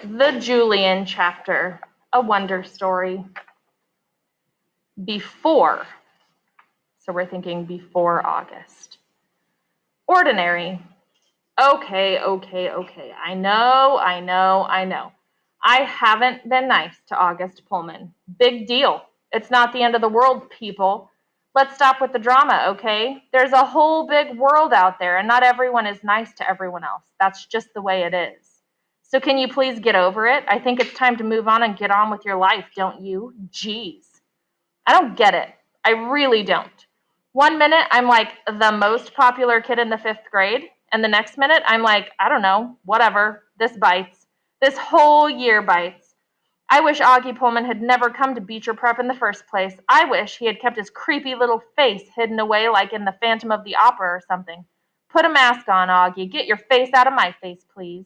The Julian chapter, a wonder story. Before, so we're thinking before August. Ordinary. Okay. I know. I haven't been nice to August Pullman. Big deal. It's not the end of the world, people. Let's stop with the drama, okay? There's a whole big world out there, and not everyone is nice to everyone else. That's just the way it is. So can you please get over it? I think it's time to move on and get on with your life, don't you? Jeez. I don't get it. I really don't. 1 minute, I'm like the most popular kid in the 5th grade, and the next minute, I'm like, I don't know, whatever. This bites. This whole year bites. I wish Auggie Pullman had never come to Beecher Prep in the first place. I wish he had kept his creepy little face hidden away like in the Phantom of the Opera or something. Put a mask on, Auggie. Get your face out of my face, please.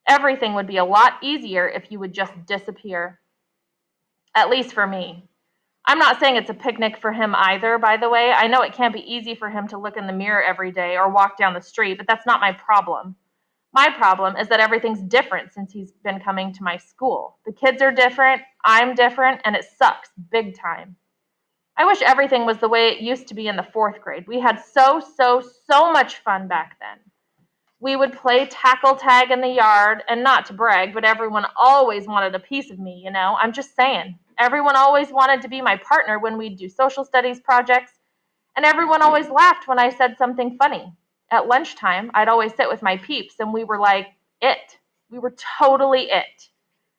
Everything would be a lot easier if you would just disappear. At least for me. I'm not saying it's a picnic for him either, by the way. I know it can't be easy for him to look in the mirror every day or walk down the street, but that's not my problem. My problem is that everything's different since he's been coming to my school. The kids are different, I'm different, and it sucks big time. I wish everything was the way it used to be in the 4th grade. We had so much fun back then. We would play tackle tag in the yard, and not to brag, but everyone always wanted a piece of me, you know? I'm just saying. Everyone always wanted to be my partner when we'd do social studies projects, and everyone always laughed when I said something funny. At lunchtime, I'd always sit with my peeps, and we were like it. We were totally it.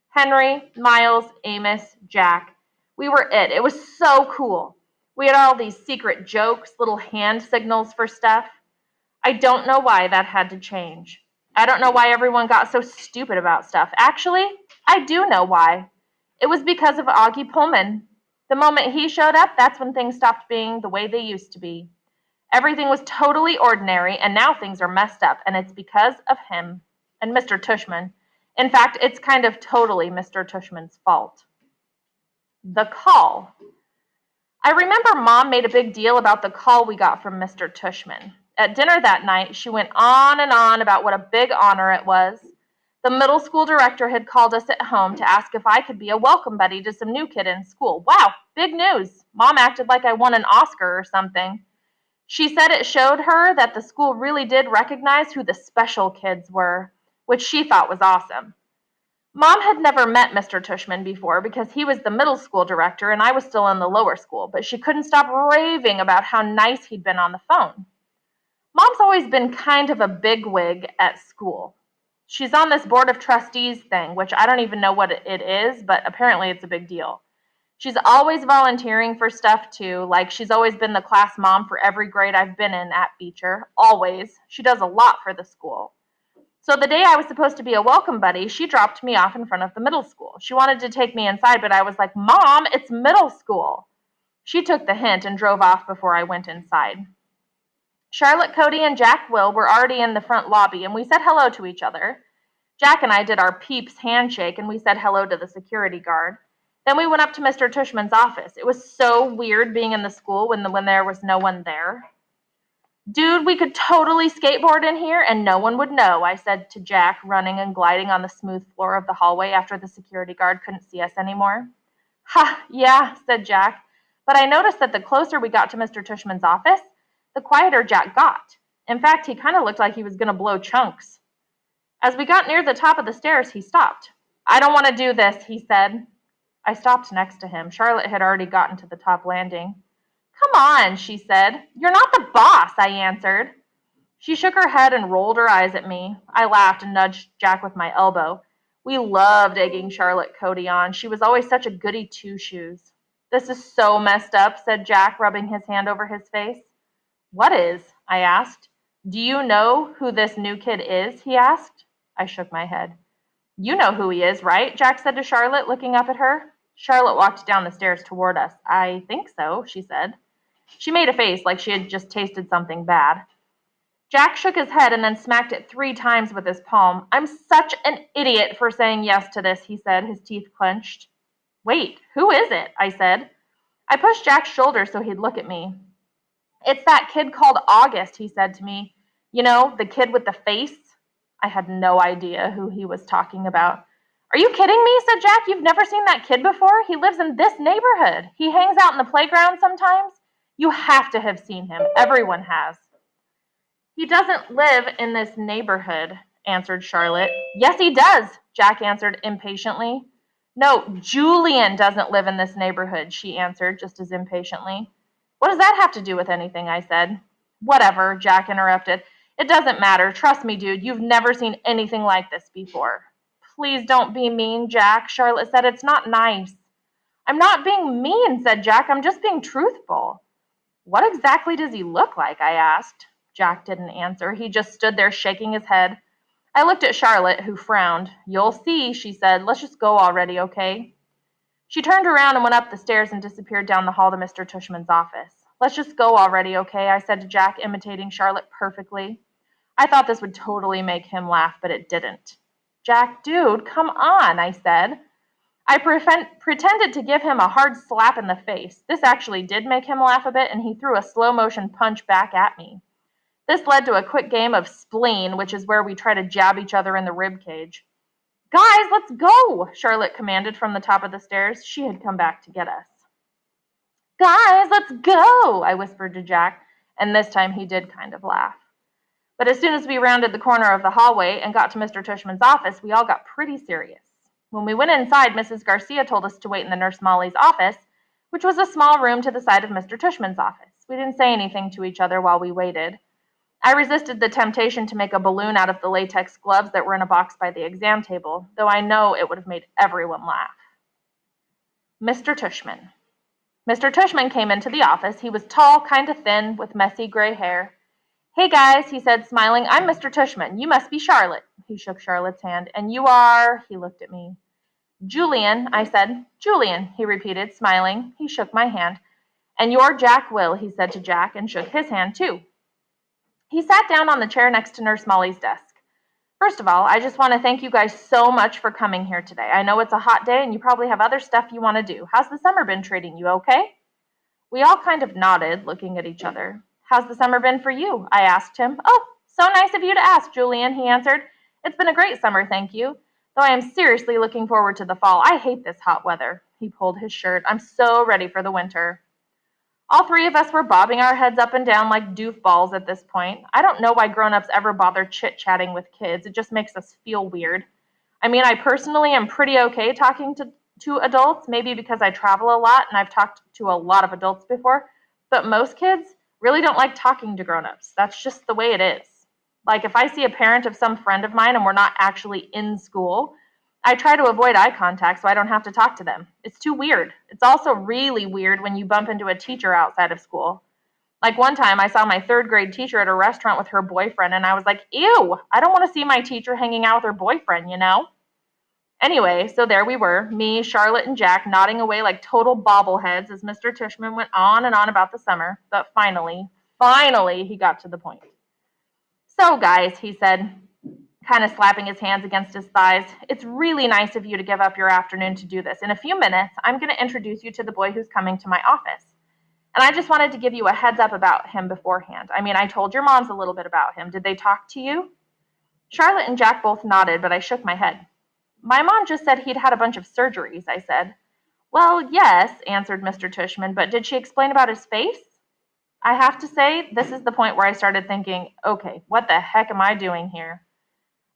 Henry, Miles, Amos, Jack. We were it. It was so cool. We had all these secret jokes, little hand signals for stuff. I don't know why that had to change. I don't know why everyone got so stupid about stuff. Actually, I do know why. It was because of Auggie Pullman. The moment he showed up, that's when things stopped being the way they used to be. Everything was totally ordinary, and now things are messed up, and it's because of him and Mr. Tushman. In fact, it's kind of totally Mr. Tushman's fault. The call. I remember Mom made a big deal about the call we got from Mr. Tushman. At dinner that night, she went on and on about what a big honor it was. The middle school director had called us at home to ask if I could be a welcome buddy to some new kid in school. Wow, big news. Mom acted like I won an Oscar or something. She said it showed her that the school really did recognize who the special kids were, which she thought was awesome. Mom had never met Mr. Tushman before because he was the middle school director and I was still in the lower school, but she couldn't stop raving about how nice he'd been on the phone. Mom's always been kind of a bigwig at school. She's on this board of trustees thing, which I don't even know what it is, but apparently it's a big deal. She's always volunteering for stuff too, like she's always been the class mom for every grade I've been in at Beecher. Always. She does a lot for the school. So the day I was supposed to be a welcome buddy, she dropped me off in front of the middle school. She wanted to take me inside, but I was like, Mom, it's middle school. She took the hint and drove off before I went inside. Charlotte, Cody, and Jack Will were already in the front lobby, and we said hello to each other. Jack and I did our peeps handshake, and we said hello to the security guard. Then we went up to Mr. Tushman's office. It was so weird being in the school when there was no one there. Dude, we could totally skateboard in here and no one would know, I said to Jack, running and gliding on the smooth floor of the hallway after the security guard couldn't see us anymore. Ha, yeah, said Jack, but I noticed that the closer we got to Mr. Tushman's office, the quieter Jack got. In fact, he kind of looked like he was going to blow chunks. As we got near the top of the stairs, he stopped. I don't want to do this, he said. I stopped next to him. Charlotte had already gotten to the top landing. Come on, she said. You're not the boss, I answered. She shook her head and rolled her eyes at me. I laughed and nudged Jack with my elbow. We loved egging Charlotte Cody on. She was always such a goody two-shoes. This is so messed up, said Jack, rubbing his hand over his face. What is? I asked. Do you know who this new kid is? He asked. I shook my head. You know who he is, right? Jack said to Charlotte, looking up at her. Charlotte walked down the stairs toward us. I think so, she said. She made a face like she had just tasted something bad. Jack shook his head and then smacked it 3 times with his palm. I'm such an idiot for saying yes to this, he said, his teeth clenched. Wait, who is it? I said. I pushed Jack's shoulder so he'd look at me. It's that kid called August, he said to me. You know, the kid with the face? I had no idea who he was talking about. Are you kidding me? Said Jack. You've never seen that kid before? He lives in this neighborhood. He hangs out in the playground sometimes. You have to have seen him. Everyone has. He doesn't live in this neighborhood, answered Charlotte. Yes, he does, Jack answered impatiently. No, Julian doesn't live in this neighborhood, she answered just as impatiently. What does that have to do with anything? I said. Whatever, Jack interrupted. It doesn't matter. Trust me, dude, you've never seen anything like this before. Please don't be mean, Jack, Charlotte said. It's not nice. I'm not being mean, said Jack. I'm just being truthful. What exactly does he look like? I asked. Jack didn't answer. He just stood there shaking his head. I looked at Charlotte, who frowned. You'll see, she said. Let's just go already, okay? She turned around and went up the stairs and disappeared down the hall to Mr. Tushman's office. Let's just go already, okay? I said to Jack, imitating Charlotte perfectly. I thought this would totally make him laugh, but it didn't. Jack, dude, come on, I said. I pretended to give him a hard slap in the face. This actually did make him laugh a bit, and he threw a slow-motion punch back at me. This led to a quick game of spleen, which is where we try to jab each other in the rib cage. Guys, let's go, Charlotte commanded from the top of the stairs. She had come back to get us. Guys, let's go, I whispered to Jack, and this time he did kind of laugh. But as soon as we rounded the corner of the hallway and got to Mr. Tushman's office, we all got pretty serious. When we went inside, Mrs. Garcia told us to wait in the Nurse Molly's office, which was a small room to the side of Mr. Tushman's office. We didn't say anything to each other while we waited. I resisted the temptation to make a balloon out of the latex gloves that were in a box by the exam table, though I know it would have made everyone laugh. Mr. Tushman. Mr. Tushman came into the office. He was tall, kind of thin, with messy gray hair. Hey guys, he said, smiling, I'm Mr. Tushman. You must be Charlotte. He shook Charlotte's hand. And you are, he looked at me. Julian, I said. Julian, he repeated, smiling. He shook my hand. And you're Jack Will, he said to Jack, and shook his hand too. He sat down on the chair next to Nurse Molly's desk. First of all, I just want to thank you guys so much for coming here today. I know it's a hot day and you probably have other stuff you want to do. How's the summer been treating you, okay? We all kind of nodded, looking at each other. How's the summer been for you? I asked him. Oh, so nice of you to ask, Julian, he answered. It's been a great summer, thank you. Though I am seriously looking forward to the fall. I hate this hot weather. He pulled his shirt. I'm so ready for the winter. All three of us were bobbing our heads up and down like doofballs at this point. I don't know why grown-ups ever bother chit-chatting with kids. It just makes us feel weird. I mean, I personally am pretty okay talking to adults, maybe because I travel a lot and I've talked to a lot of adults before, but most kids really don't like talking to grown-ups. That's just the way it is. Like if I see a parent of some friend of mine and we're not actually in school, I try to avoid eye contact so I don't have to talk to them. It's too weird. It's also really weird when you bump into a teacher outside of school. Like one time I saw my third grade teacher at a restaurant with her boyfriend and I was like, ew, I don't want to see my teacher hanging out with her boyfriend, you know? Anyway, so there we were, me, Charlotte, and Jack nodding away like total bobbleheads as Mr. Tushman went on and on about the summer. But finally, he got to the point. So guys, he said, kind of slapping his hands against his thighs, it's really nice of you to give up your afternoon to do this. In a few minutes, I'm going to introduce you to the boy who's coming to my office. And I just wanted to give you a heads up about him beforehand. I mean, I told your moms a little bit about him. Did they talk to you? Charlotte and Jack both nodded, but I shook my head. My mom just said he'd had a bunch of surgeries, I said. Well, yes, answered Mr. Tushman, but did she explain about his face? I have to say, this is the point where I started thinking, okay, what the heck am I doing here?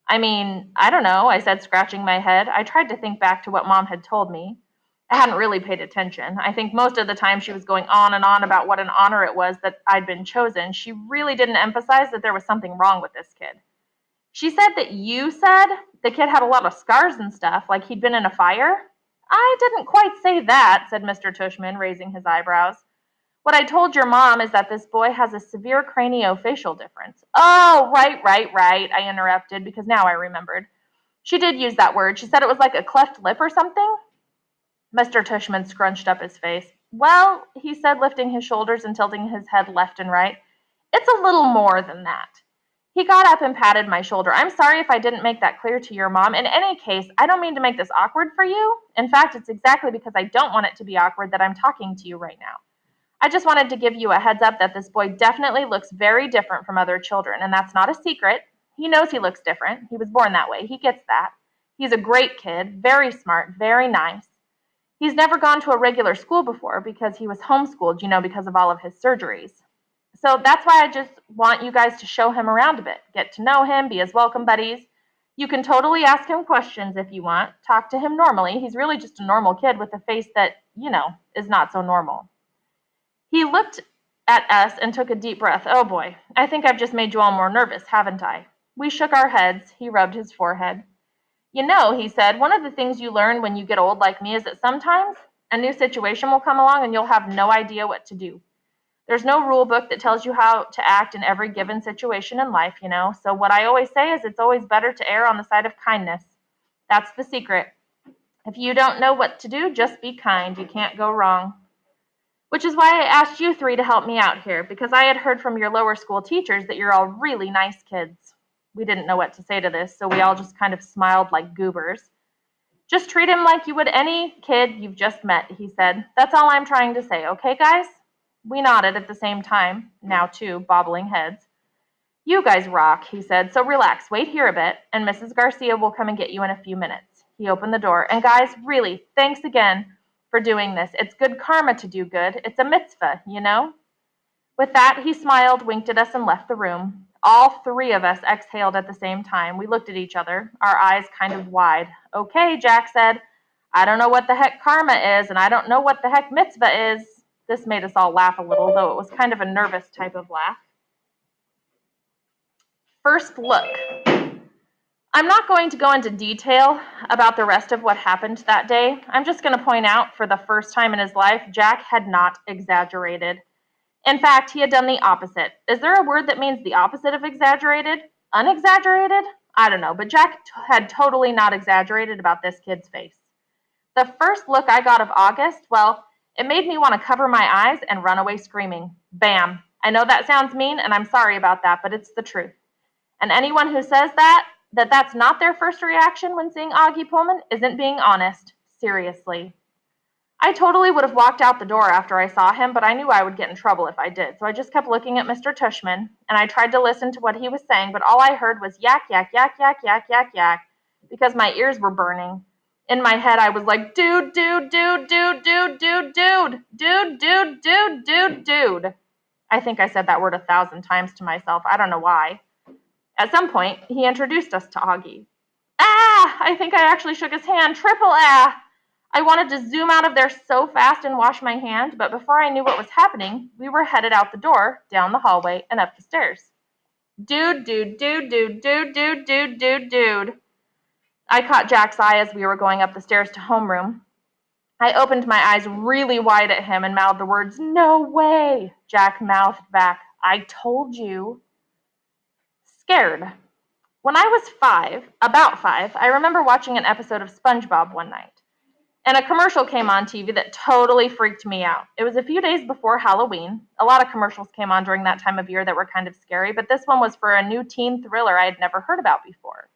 I mean, I don't know, I said, scratching my head. I tried to think back to what Mom had told me. I hadn't really paid attention. I think most of the time she was going on and on about what an honor it was that I'd been chosen. She really didn't emphasize that there was something wrong with this kid. She said that you said the kid had a lot of scars and stuff, like he'd been in a fire? I didn't quite say that, said Mr. Tushman, raising his eyebrows. What I told your mom is that this boy has a severe craniofacial difference. Oh, right, I interrupted, because now I remembered. She did use that word. She said it was like a cleft lip or something. Mr. Tushman scrunched up his face. Well, he said, lifting his shoulders and tilting his head left and right, it's a little more than that. He got up and patted my shoulder. I'm sorry if I didn't make that clear to your mom. In any case, I don't mean to make this awkward for you. In fact, it's exactly because I don't want it to be awkward that I'm talking to you right now. I just wanted to give you a heads up that this boy definitely looks very different from other children, and that's not a secret. He knows he looks different. He was born that way. He gets that. He's a great kid, very smart, very nice. He's never gone to a regular school before because he was homeschooled, because of all of his surgeries. So that's why I just want you guys to show him around a bit, get to know him, be his welcome buddies. You can totally ask him questions if you want, talk to him normally. He's really just a normal kid with a face that, is not so normal. He looked at us and took a deep breath. Oh boy, I think I've just made you all more nervous, haven't I? We shook our heads. He rubbed his forehead. He said, one of the things you learn when you get old like me is that sometimes a new situation will come along and you'll have no idea what to do. There's no rule book that tells you how to act in every given situation in life, So what I always say is it's always better to err on the side of kindness. That's the secret. If you don't know what to do, just be kind. You can't go wrong. Which is why I asked you three to help me out here, because I had heard from your lower school teachers that you're all really nice kids. We didn't know what to say to this, so we all just kind of smiled like goobers. Just treat him like you would any kid you've just met, he said. That's all I'm trying to say, okay, guys? We nodded at the same time, now too, bobbling heads. You guys rock, he said, so relax, wait here a bit, and Mrs. Garcia will come and get you in a few minutes. He opened the door, and guys, really, thanks again for doing this. It's good karma to do good. It's a mitzvah, With that, he smiled, winked at us, and left the room. All three of us exhaled at the same time. We looked at each other, our eyes kind of wide. Okay, Jack said, I don't know what the heck karma is, and I don't know what the heck mitzvah is. This made us all laugh a little, though it was kind of a nervous type of laugh. First look. I'm not going to go into detail about the rest of what happened that day. I'm just going to point out, for the first time in his life, Jack had not exaggerated. In fact, he had done the opposite. Is there a word that means the opposite of exaggerated? Unexaggerated? I don't know, but Jack had totally not exaggerated about this kid's face. The first look I got of August, well, it made me want to cover my eyes and run away screaming. Bam! I know that sounds mean, and I'm sorry about that, but it's the truth. And anyone who says that's not their first reaction when seeing Auggie Pullman isn't being honest. Seriously. I totally would have walked out the door after I saw him, but I knew I would get in trouble if I did. So I just kept looking at Mr. Tushman, and I tried to listen to what he was saying, but all I heard was yak, yak, yak, yak, yak, yak, yak, because my ears were burning. In my head, I was like, dude, dude, dude, dude, dude, dude, dude, dude, dude, dude, dude, dude. I think I said that word 1,000 times to myself. I don't know why. At some point, he introduced us to Auggie. Ah! I think I actually shook his hand. Triple ah! I wanted to zoom out of there so fast and wash my hand, but before I knew what was happening, we were headed out the door, down the hallway, and up the stairs. Dude, dude, dude, dude, dude, dude, dude, dude, dude. I caught Jack's eye as we were going up the stairs to homeroom. I opened my eyes really wide at him and mouthed the words, no way! Jack mouthed back, I told you. Scared. When I was about five, I remember watching an episode of SpongeBob one night. And a commercial came on TV that totally freaked me out. It was a few days before Halloween. A lot of commercials came on during that time of year that were kind of scary, but this one was for a new teen thriller I had never heard about before.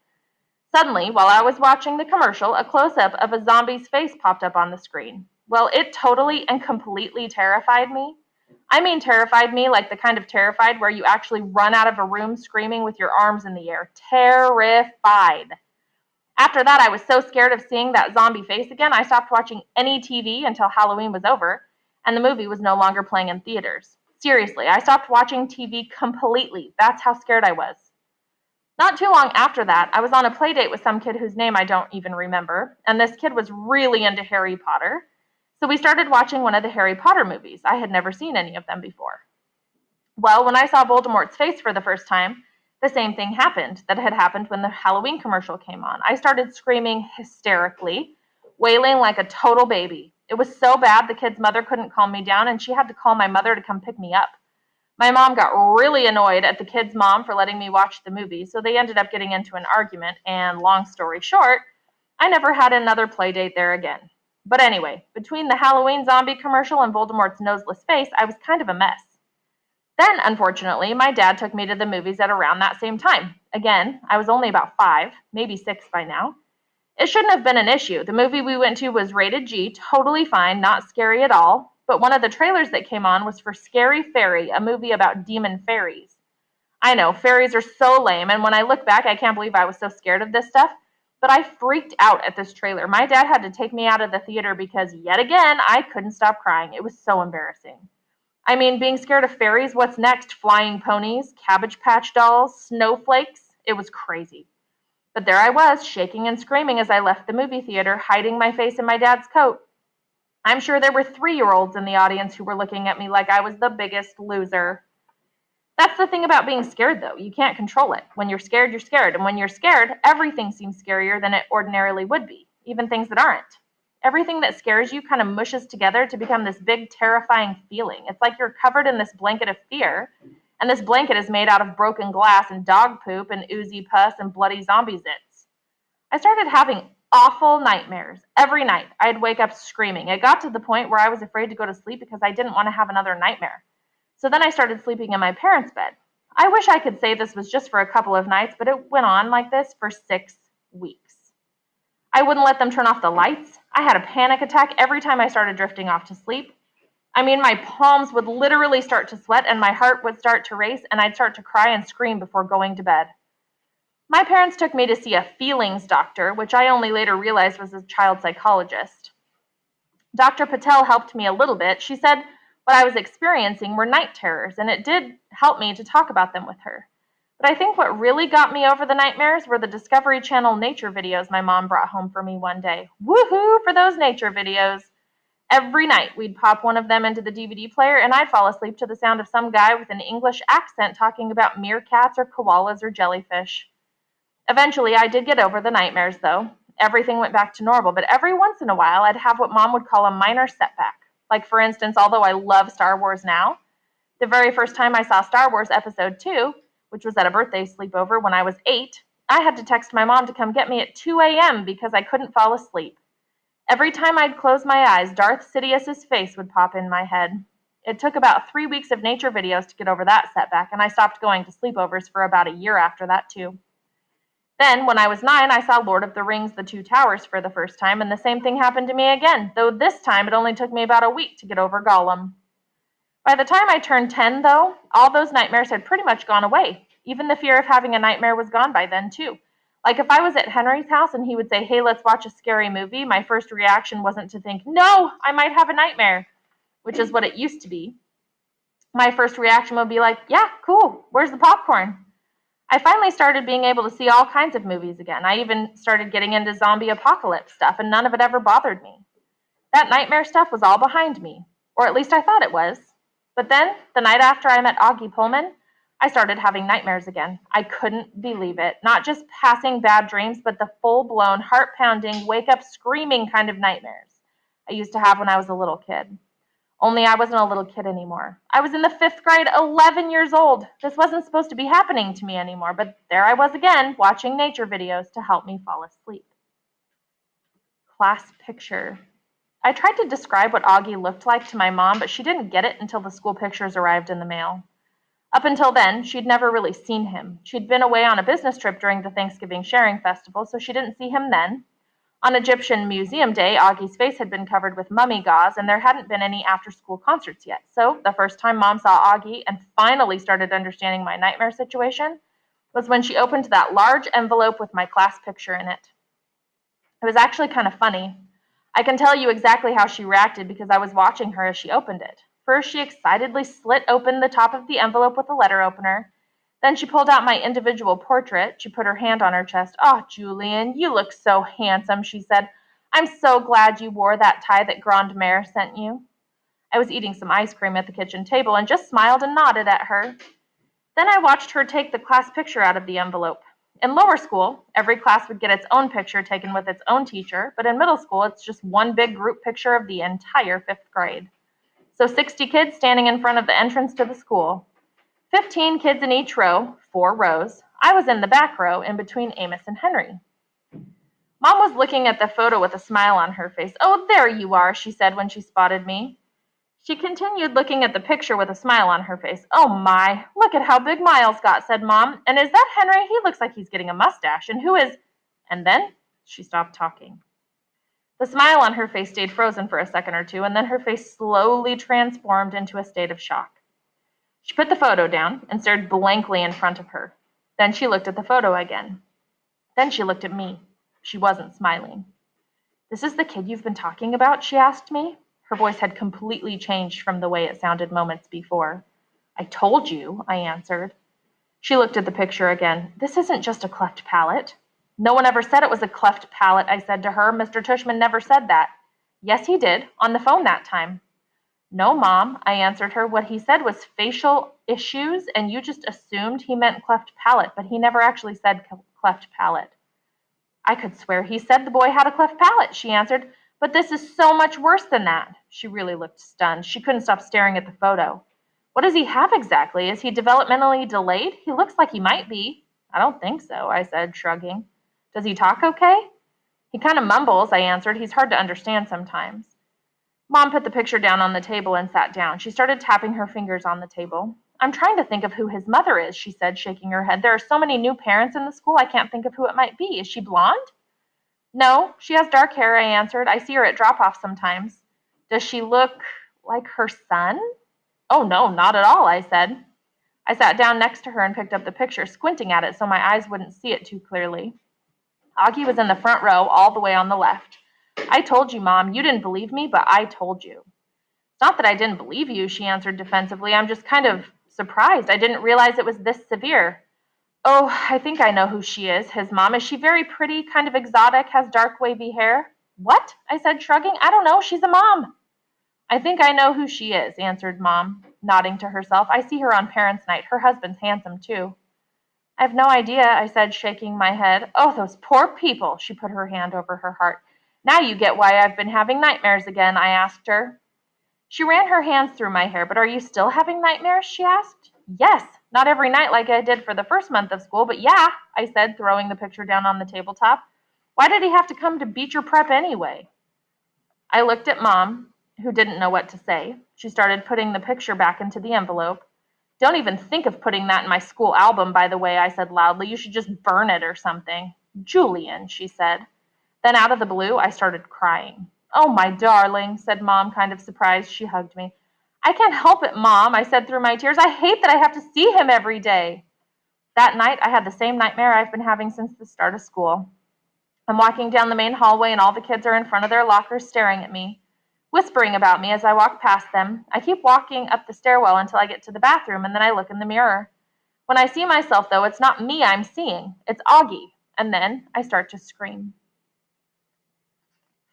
Suddenly, while I was watching the commercial, a close-up of a zombie's face popped up on the screen. Well, it totally and completely terrified me. I mean terrified me like the kind of terrified where you actually run out of a room screaming with your arms in the air. Terrified. After that, I was so scared of seeing that zombie face again, I stopped watching any TV until Halloween was over, and the movie was no longer playing in theaters. Seriously, I stopped watching TV completely. That's how scared I was. Not too long after that, I was on a play date with some kid whose name I don't even remember, and this kid was really into Harry Potter. So we started watching one of the Harry Potter movies. I had never seen any of them before. Well, when I saw Voldemort's face for the first time, the same thing happened that had happened when the Halloween commercial came on. I started screaming hysterically, wailing like a total baby. It was so bad the kid's mother couldn't calm me down, and she had to call my mother to come pick me up. My mom got really annoyed at the kid's mom for letting me watch the movie, so they ended up getting into an argument, and long story short, I never had another play date there again. But anyway, between the Halloween zombie commercial and Voldemort's noseless face, I was kind of a mess. Then, unfortunately, my dad took me to the movies at around that same time. Again, I was only about 5, maybe 6 by now. It shouldn't have been an issue. The movie we went to was rated G, totally fine, not scary at all. But one of the trailers that came on was for Scary Fairy, a movie about demon fairies. I know, fairies are so lame, and when I look back, I can't believe I was so scared of this stuff. But I freaked out at this trailer. My dad had to take me out of the theater because, yet again, I couldn't stop crying. It was so embarrassing. I mean, being scared of fairies, what's next? Flying ponies, Cabbage Patch dolls, snowflakes? It was crazy. But there I was, shaking and screaming as I left the movie theater, hiding my face in my dad's coat. I'm sure there were 3-year-olds in the audience who were looking at me like I was the biggest loser. That's the thing about being scared, though. You can't control it. When you're scared, you're scared. And when you're scared, everything seems scarier than it ordinarily would be, even things that aren't. Everything that scares you kind of mushes together to become this big, terrifying feeling. It's like you're covered in this blanket of fear, and this blanket is made out of broken glass and dog poop and oozy pus and bloody zombie zits. I started having awful nightmares. Every night, I'd wake up screaming. It got to the point where I was afraid to go to sleep because I didn't want to have another nightmare. So then I started sleeping in my parents' bed. I wish I could say this was just for a couple of nights, but it went on like this for 6 weeks. I wouldn't let them turn off the lights. I had a panic attack every time I started drifting off to sleep. I mean, my palms would literally start to sweat and my heart would start to race and I'd start to cry and scream before going to bed. My parents took me to see a feelings doctor, which I only later realized was a child psychologist. Dr. Patel helped me a little bit. She said what I was experiencing were night terrors, and it did help me to talk about them with her. But I think what really got me over the nightmares were the Discovery Channel nature videos my mom brought home for me one day. Woohoo for those nature videos! Every night we'd pop one of them into the DVD player, and I'd fall asleep to the sound of some guy with an English accent talking about meerkats or koalas or jellyfish. Eventually, I did get over the nightmares, though. Everything went back to normal, but every once in a while, I'd have what Mom would call a minor setback. Like, for instance, although I love Star Wars now, the very first time I saw Star Wars Episode 2, which was at a birthday sleepover when I was 8, I had to text my mom to come get me at 2 a.m. because I couldn't fall asleep. Every time I'd close my eyes, Darth Sidious's face would pop in my head. It took about 3 weeks of nature videos to get over that setback, and I stopped going to sleepovers for about a year after that, too. Then, when I was 9, I saw Lord of the Rings: The Two Towers for the first time, and the same thing happened to me again, though this time it only took me about a week to get over Gollum. By the time I turned 10, though, all those nightmares had pretty much gone away. Even the fear of having a nightmare was gone by then, too. Like if I was at Henry's house and he would say, "Hey, let's watch a scary movie," my first reaction wasn't to think, "No, I might have a nightmare," which is what it used to be. My first reaction would be like, "Yeah, cool, where's the popcorn?" I finally started being able to see all kinds of movies again. I even started getting into zombie apocalypse stuff, and none of it ever bothered me. That nightmare stuff was all behind me, or at least I thought it was. But then, the night after I met Augie Pullman, I started having nightmares again. I couldn't believe it. Not just passing bad dreams, but the full-blown, heart-pounding, wake-up screaming kind of nightmares I used to have when I was a little kid. Only I wasn't a little kid anymore. I was in the 5th grade, 11 years old. This wasn't supposed to be happening to me anymore, but there I was again, watching nature videos to help me fall asleep. Class picture. I tried to describe what Augie looked like to my mom, but she didn't get it until the school pictures arrived in the mail. Up until then, she'd never really seen him. She'd been away on a business trip during the Thanksgiving Sharing Festival, so she didn't see him then. On Egyptian Museum Day, Augie's face had been covered with mummy gauze, and there hadn't been any after-school concerts yet. So the first time Mom saw Augie and finally started understanding my nightmare situation was when she opened that large envelope with my class picture in it. It was actually kind of funny. I can tell you exactly how she reacted because I was watching her as she opened it. First, she excitedly slit open the top of the envelope with a letter opener. Then she pulled out my individual portrait. She put her hand on her chest. "Oh, Julian, you look so handsome," she said. "I'm so glad you wore that tie that Grande Mère sent you." I was eating some ice cream at the kitchen table and just smiled and nodded at her. Then I watched her take the class picture out of the envelope. In lower school, every class would get its own picture taken with its own teacher, but in middle school, it's just one big group picture of the entire 5th grade. So 60 kids standing in front of the entrance to the school. 15 kids in each row, 4 rows. I was in the back row in between Amos and Henry. Mom was looking at the photo with a smile on her face. "Oh, there you are," she said when she spotted me. She continued looking at the picture with a smile on her face. "Oh my, look at how big Miles got," said Mom. "And is that Henry? He looks like he's getting a mustache. And who is—" And then she stopped talking. The smile on her face stayed frozen for a second or two, and then her face slowly transformed into a state of shock. She put the photo down and stared blankly in front of her. Then she looked at the photo again. Then she looked at me. She wasn't smiling. "This is the kid you've been talking about?" she asked me. Her voice had completely changed from the way it sounded moments before. "I told you," I answered. She looked at the picture again. "This isn't just a cleft palate." "No one ever said it was a cleft palate," I said to her. "Mr. Tushman never said that." "Yes, he did, on the phone that time." "No, Mom," I answered her. "What he said was facial issues, and you just assumed he meant cleft palate, but he never actually said cleft palate." "I could swear he said the boy had a cleft palate," she answered. "But this is so much worse than that." She really looked stunned. She couldn't stop staring at the photo. "What does he have exactly? Is he developmentally delayed? He looks like he might be." "I don't think so," I said, shrugging. "Does he talk okay?" "He kind of mumbles," I answered. "He's hard to understand sometimes." Mom put the picture down on the table and sat down. She started tapping her fingers on the table. "I'm trying to think of who his mother is," she said, shaking her head. "There are so many new parents in the school, I can't think of who it might be. Is she blonde?" "No, she has dark hair," I answered. "I see her at drop-off sometimes." "Does she look like her son?" "Oh, no, not at all," I said. I sat down next to her and picked up the picture, squinting at it so my eyes wouldn't see it too clearly. Auggie was in the front row, all the way on the left. "I told you, Mom. You didn't believe me, but I told you." "It's not that I didn't believe you," she answered defensively. "I'm just kind of surprised. I didn't realize it was this severe." "Oh, I think I know who she is, his mom. Is she very pretty, kind of exotic, has dark wavy hair?" "What?" I said, shrugging. "I don't know. She's a mom." "I think I know who she is," answered Mom, nodding to herself. "I see her on parents' night. Her husband's handsome, too." "I have no idea," I said, shaking my head. "Oh, those poor people." She put her hand over her heart. "Now you get why I've been having nightmares again," I asked her. She ran her hands through my hair. "But are you still having nightmares?" she asked. "Yes, not every night like I did for the first month of school, but yeah," I said, throwing the picture down on the tabletop. "Why did he have to come to Beecher Prep anyway?" I looked at Mom, who didn't know what to say. She started putting the picture back into the envelope. "Don't even think of putting that in my school album, by the way," I said loudly. "You should just burn it or something." "Julian," she said. Then out of the blue, I started crying. "Oh, my darling," said Mom, kind of surprised. She hugged me. "I can't help it, Mom," I said through my tears. "I hate that I have to see him every day." That night, I had the same nightmare I've been having since the start of school. I'm walking down the main hallway, and all the kids are in front of their lockers staring at me, whispering about me as I walk past them. I keep walking up the stairwell until I get to the bathroom, and then I look in the mirror. When I see myself, though, it's not me I'm seeing. It's Auggie. And then I start to scream.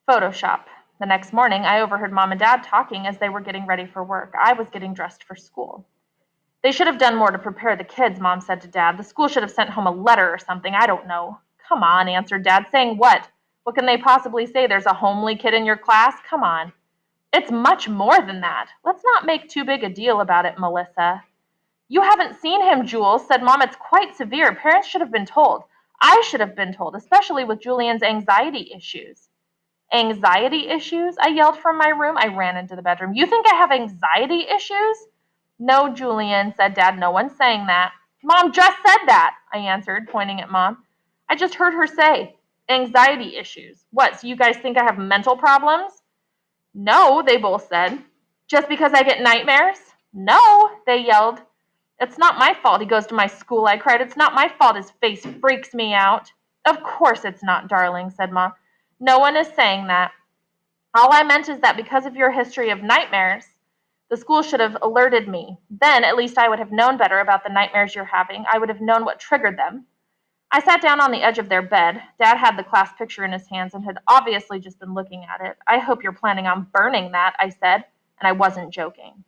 Photoshop. The next morning, I overheard Mom and Dad talking as they were getting ready for work. I was getting dressed for school. "They should have done more to prepare the kids," Mom said to Dad. "The school should have sent home a letter or something. I don't know." "Come on," answered Dad. "Saying what? What can they possibly say? There's a homely kid in your class? Come on." "It's much more than that. Let's not make too big a deal about it, Melissa." "You haven't seen him, Jules," said Mom. "It's quite severe. Parents should have been told. I should have been told, especially with Julian's anxiety issues." "Anxiety issues?" I yelled from my room. I ran into the bedroom. "You think I have anxiety issues?" "No, Julian," said Dad. "No one's saying that." "Mom just said that," I answered, pointing at Mom. "I just heard her say anxiety issues. What, so you guys think I have mental problems?" "No," they both said. "Just because I get nightmares?" "No," they yelled. "It's not my fault he goes to my school," I cried. "It's not my fault his face freaks me out." "Of course it's not, darling," said Mom. "No one is saying that. All I meant is that because of your history of nightmares, the school should have alerted me. Then at least I would have known better about the nightmares you're having. I would have known what triggered them." I sat down on the edge of their bed. Dad had the class picture in his hands and had obviously just been looking at it. "I hope you're planning on burning that," I said, and I wasn't joking.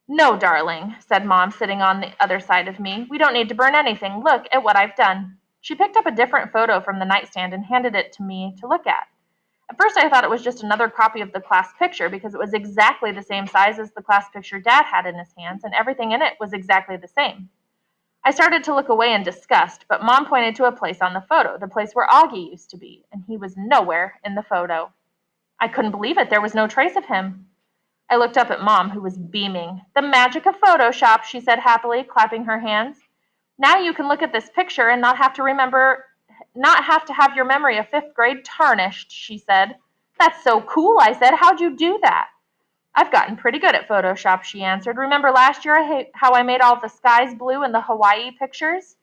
"No, darling," said Mom, sitting on the other side of me. "We don't need to burn anything. Look at what I've done." She picked up a different photo from the nightstand and handed it to me to look at. At first I thought it was just another copy of the class picture because it was exactly the same size as the class picture Dad had in his hands, and everything in it was exactly the same. I started to look away in disgust, but Mom pointed to a place on the photo, the place where Auggie used to be, and he was nowhere in the photo. I couldn't believe it. There was no trace of him. I looked up at Mom, who was beaming. "The magic of Photoshop," she said happily, clapping her hands. "Now you can look at this picture and not have to have your memory of 5th grade tarnished," she said. "That's so cool," I said. "How'd you do that?" "I've gotten pretty good at Photoshop," she answered. "Remember last year how I made all the skies blue in the Hawaii pictures?"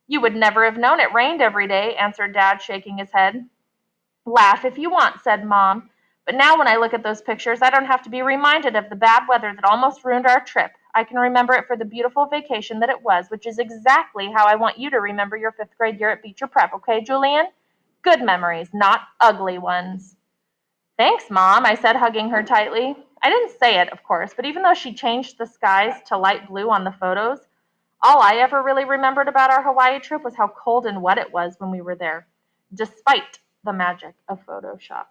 "You would never have known it rained every day," answered Dad, shaking his head. Laugh if you want, said Mom. But now when I look at those pictures, I don't have to be reminded of the bad weather that almost ruined our trip. I can remember it for the beautiful vacation that it was, which is exactly how I want you to remember your 5th grade year at Beecher Prep, okay, Julian? Good memories, not ugly ones. Thanks, Mom, I said, hugging her tightly. I didn't say it, of course, but even though she changed the skies to light blue on the photos, all I ever really remembered about our Hawaii trip was how cold and wet it was when we were there, despite the magic of Photoshop.